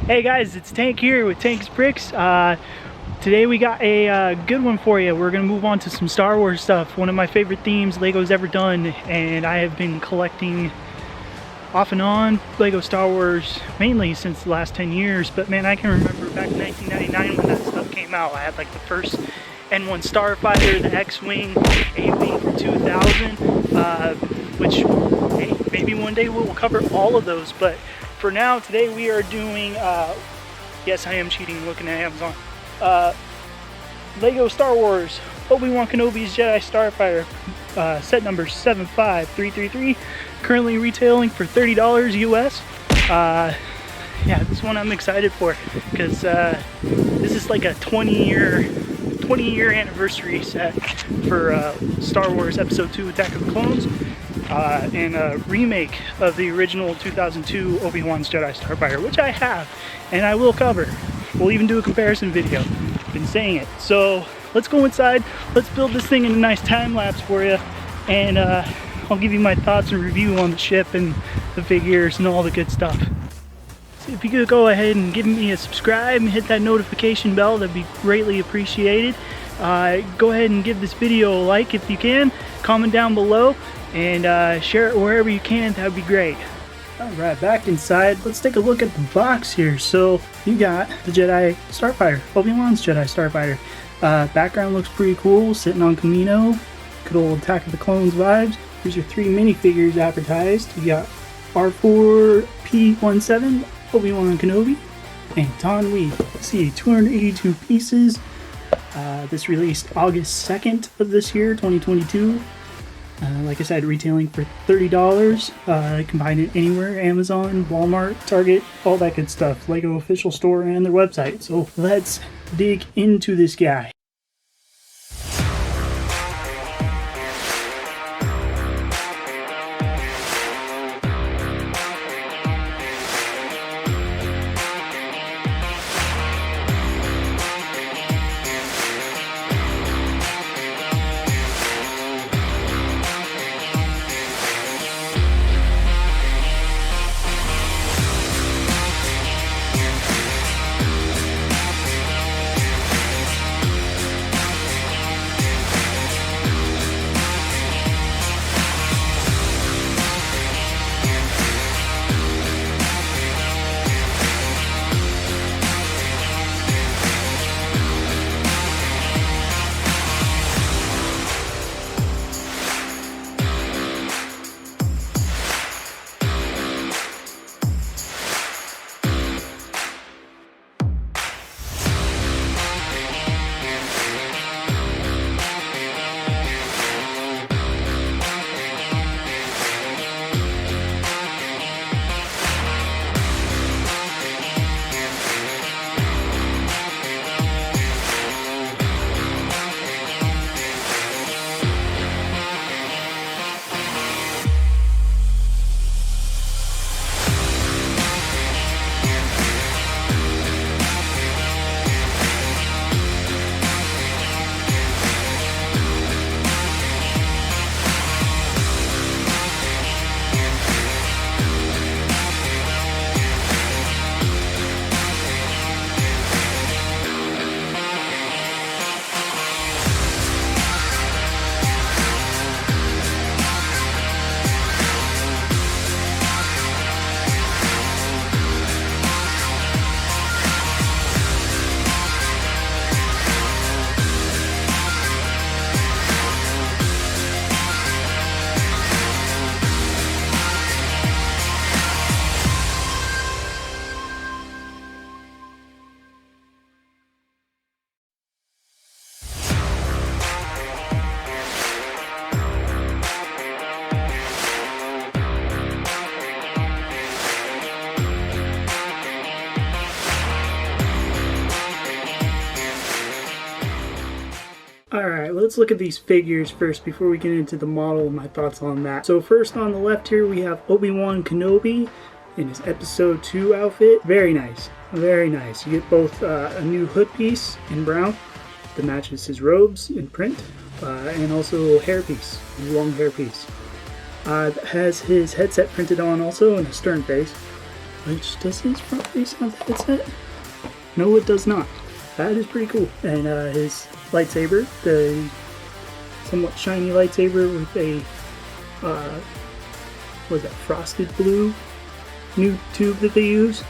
Hey guys, it's Tank here with Tank's Bricks. Today we got a good one for you. We're gonna move on to some Star Wars stuff. One of my favorite themes Lego's ever done, and I have been collecting off and on Lego Star Wars mainly since the last 10 years. But man, I can remember back in 1999 when that stuff came out. I had like the first N1 Starfighter, the X-Wing, A-Wing for 2000, which hey, maybe one day we'll cover all of those. But for now, today we are doing, yes, I am cheating looking at Amazon. Lego Star Wars Obi Wan Kenobi's Jedi Starfighter, set number 75333, currently retailing for $30 US. Yeah, this one I'm excited for because this is like a 20-year anniversary set for Star Wars Episode 2 Attack of the Clones, and a remake of the original 2002 Obi Wan's Jedi Starfighter, which I have and I will cover. We'll even do a comparison video. Been saying it. So let's go inside. Let's build this thing in a nice time lapse for you, and I'll give you my thoughts and review on the ship and the figures and all the good stuff. So if you could go ahead and give me a subscribe and hit that notification bell, that'd be greatly appreciated. Go ahead and give this video a like if you can. Comment down below and share it wherever you can. That would be great. Alright, back inside. Let's take a look at the box here. So you got the Jedi Starfighter, Obi Wan's Jedi Starfighter. Background looks pretty cool, sitting on Camino. Good old Attack of the Clones vibes. Here's your 3 minifigures advertised. You got R4P17, Obi Wan Kenobi, and Taun-we. Let's see, 282 pieces. This released August 2nd of this year, 2022. Like I said, retailing for $30. You can find it anywhere, Amazon, Walmart, Target, all that good stuff. Lego official store and their website. So let's dig into this guy. Alright, let's look at these figures first before we get into the model and my thoughts on that. So first on the left here we have Obi Wan Kenobi in his Episode 2 outfit. Very nice, very nice. You get both a new hood piece in brown that matches his robes in print, and also a hairpiece, a long hairpiece. Has his headset printed on also and a stern face. Which, does his front face have the headset? No, it does not. That is pretty cool. And his lightsaber, the somewhat shiny lightsaber with a, what is that, frosted blue new tube that they use.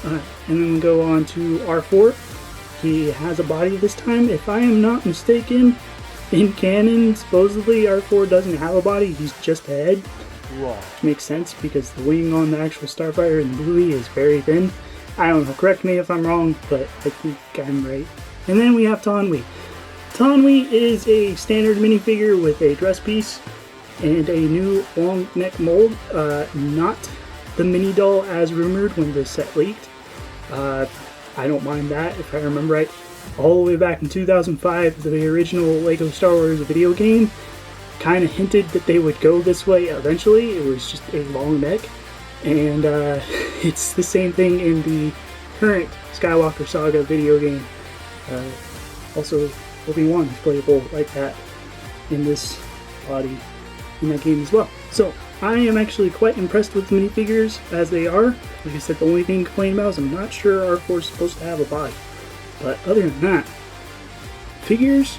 And then we go on to R4. He has a body this time. If I am not mistaken, in canon, supposedly R4 doesn't have a body, he's just a head. Wrong. Makes sense because the wing on the actual Starfighter in the movie is very thin. I don't know, correct me if I'm wrong, but I think I'm right. And then we have Taun-we. Taun-we is a standard minifigure with a dress piece and a new long neck mold. Not the mini doll as rumored when the set leaked. I don't mind that if I remember right. All the way back in 2005, the original Lego Star Wars video game kind of hinted that they would go this way eventually. It was just a long neck. And it's the same thing in the current Skywalker Saga video game. Also, Obi Wan is playable like that in this body in that game as well. So, I am actually quite impressed with the minifigures as they are. Like I said, the only thing to complain about is I'm not sure R4 is supposed to have a body. But other than that, figures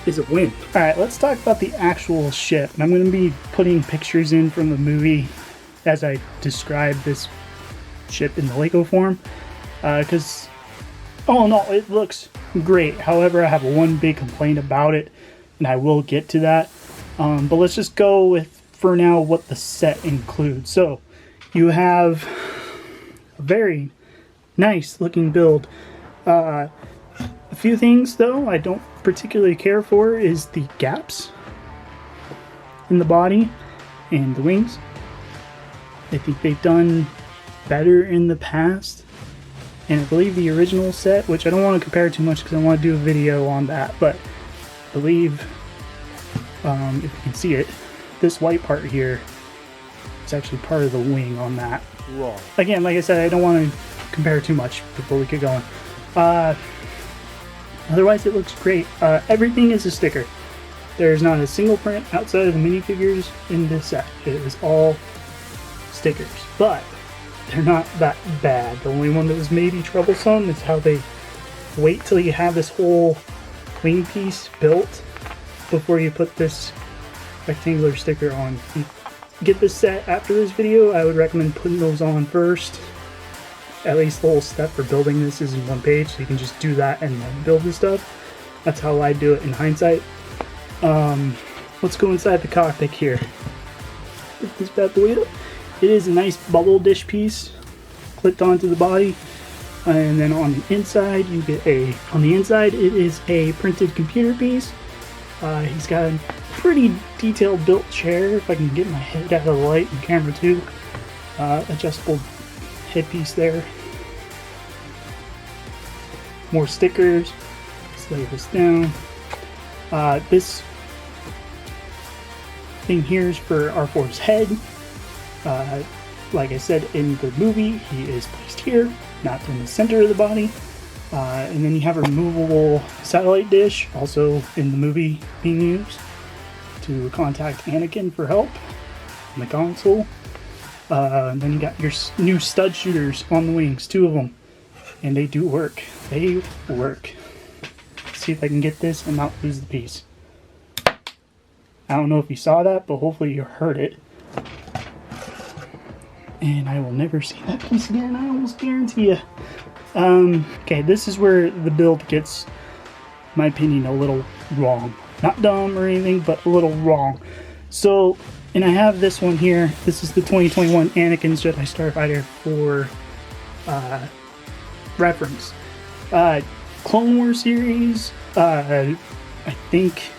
is a win. Alright, let's talk about the actual ship. And I'm going to be putting pictures in from the movie as I describe this ship in the Lego form. Because, oh no, it looks great. However, I have one big complaint about it, and I will get to that. But let's just go with, for now, what the set includes. So, you have a very nice looking build. A few things, though, I don't particularly care for is the gaps in the body and the wings. I think they've done better in the past. And I believe the original set, which I don't want to compare too much because I want to do a video on that, but I believe, if you can see it, this white part here is actually part of the wing on that. Wrong. Again, like I said, I don't want to compare too much before we get going. Otherwise, it looks great. Everything is a sticker. There's not a single print outside of the minifigures in this set. It is all stickers, but they're not that bad. The only one that was maybe troublesome is how they wait till you have this whole wing piece built before you put this rectangular sticker on. If you get this set after this video, I would recommend putting those on first. At least the whole step for building this is in one page, so you can just do that and then build the stuff. That's how I do it in hindsight. Let's go inside the cockpit here. Get this bad boy up. It is a nice bubble dish piece clipped onto the body, and then on the inside you get on the inside it is a printed computer piece. He's got a pretty detailed built chair, if I can get my head out of the light and camera too. Adjustable headpiece there. More stickers. Let's lay this down. This thing here is for R4's head. Like I said in the movie, he is placed here, not in the center of the body. And then you have a removable satellite dish, also in the movie being used to contact Anakin for help on the console. And then you got your new stud shooters on the wings, 2 of them. And they do work. They work. Let's see if I can get this and not lose the piece. I don't know if you saw that, but hopefully you heard it. And I will never see that piece again, I almost guarantee you. Okay, this is where the build gets, in my opinion, a little wrong. Not dumb or anything, but a little wrong. So, and I have this one here. This is the 2021 Anakin's Jedi Starfighter for reference. Clone Wars series, I think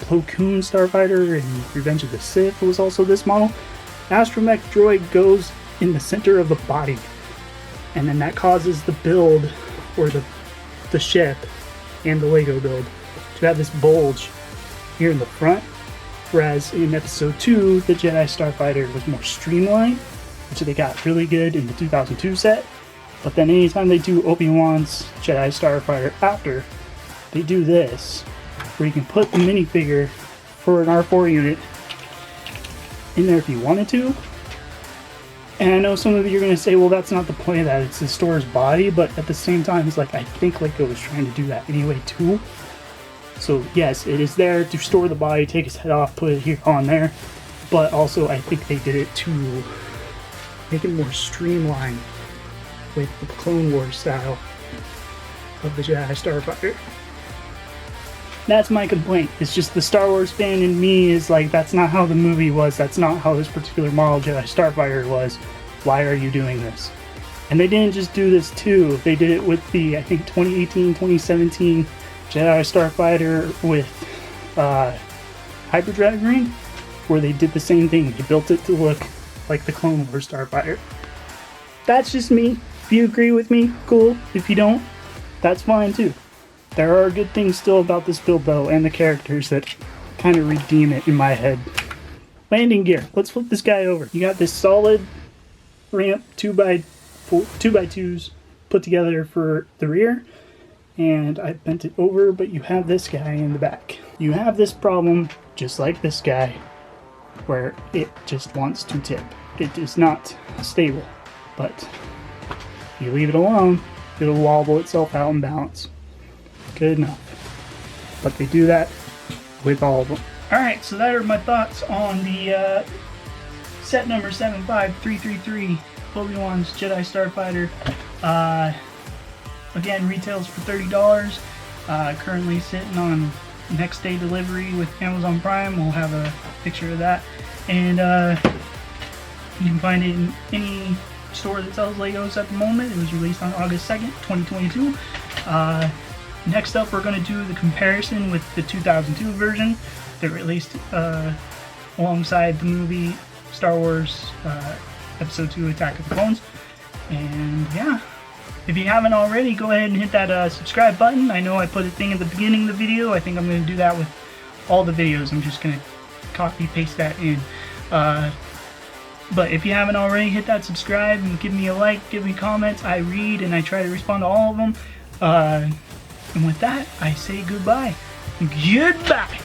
Plo Koon Starfighter and Revenge of the Sith was also this model. Astromech droid goes in the center of the body, and then that causes the build, or the ship and the Lego build, to have this bulge here in the front, whereas in episode 2 the Jedi Starfighter was more streamlined, which they got really good in the 2002 set. But then anytime they do Obi Wan's Jedi Starfighter after, they do this, where you can put the minifigure for an R4 unit in there if you wanted to, And I know some of you are going to say, well, that's not the point of that, it's the store's body, but at the same time, it's like, I think Lego was trying to do that anyway, too. So, yes, it is there to store the body, take his head off, put it here on there, but also I think they did it to make it more streamlined with the Clone Wars style of the Jedi Starfighter. That's my complaint. It's just the Star Wars fan in me is like, that's not how the movie was. That's not how this particular model Jedi Starfighter was. Why are you doing this? And they didn't just do this too. They did it with the, I think, 2018, 2017 Jedi Starfighter with Hyperdrive Ring, where they did the same thing. They built it to look like the Clone Wars Starfighter. That's just me. If you agree with me, cool. If you don't, that's fine too. There are good things still about this build though, and the characters that kind of redeem it in my head. Landing gear. Let's flip this guy over. You got this solid ramp 2x2s put together for the rear, and I bent it over, but you have this guy in the back. You have this problem, just like this guy, where it just wants to tip. It is not stable, but if you leave it alone, it'll wobble itself out and balance. Good enough. But they do that with all of them. Alright, so that are my thoughts on the set number 75333, Obi Wan's Jedi Starfighter. Again, retails for $30. Currently sitting on next day delivery with Amazon Prime. We'll have a picture of that. And you can find it in any store that sells Legos at the moment. It was released on August 2nd, 2022. Next up, we're going to do the comparison with the 2002 version that released alongside the movie Star Wars Episode 2 Attack of the Clones. And yeah, if you haven't already, go ahead and hit that subscribe button. I know I put a thing at the beginning of the video. I think I'm going to do that with all the videos. I'm just going to copy paste that in. But if you haven't already, hit that subscribe and give me a like, give me comments. I read and I try to respond to all of them. And with that, I say goodbye. Goodbye!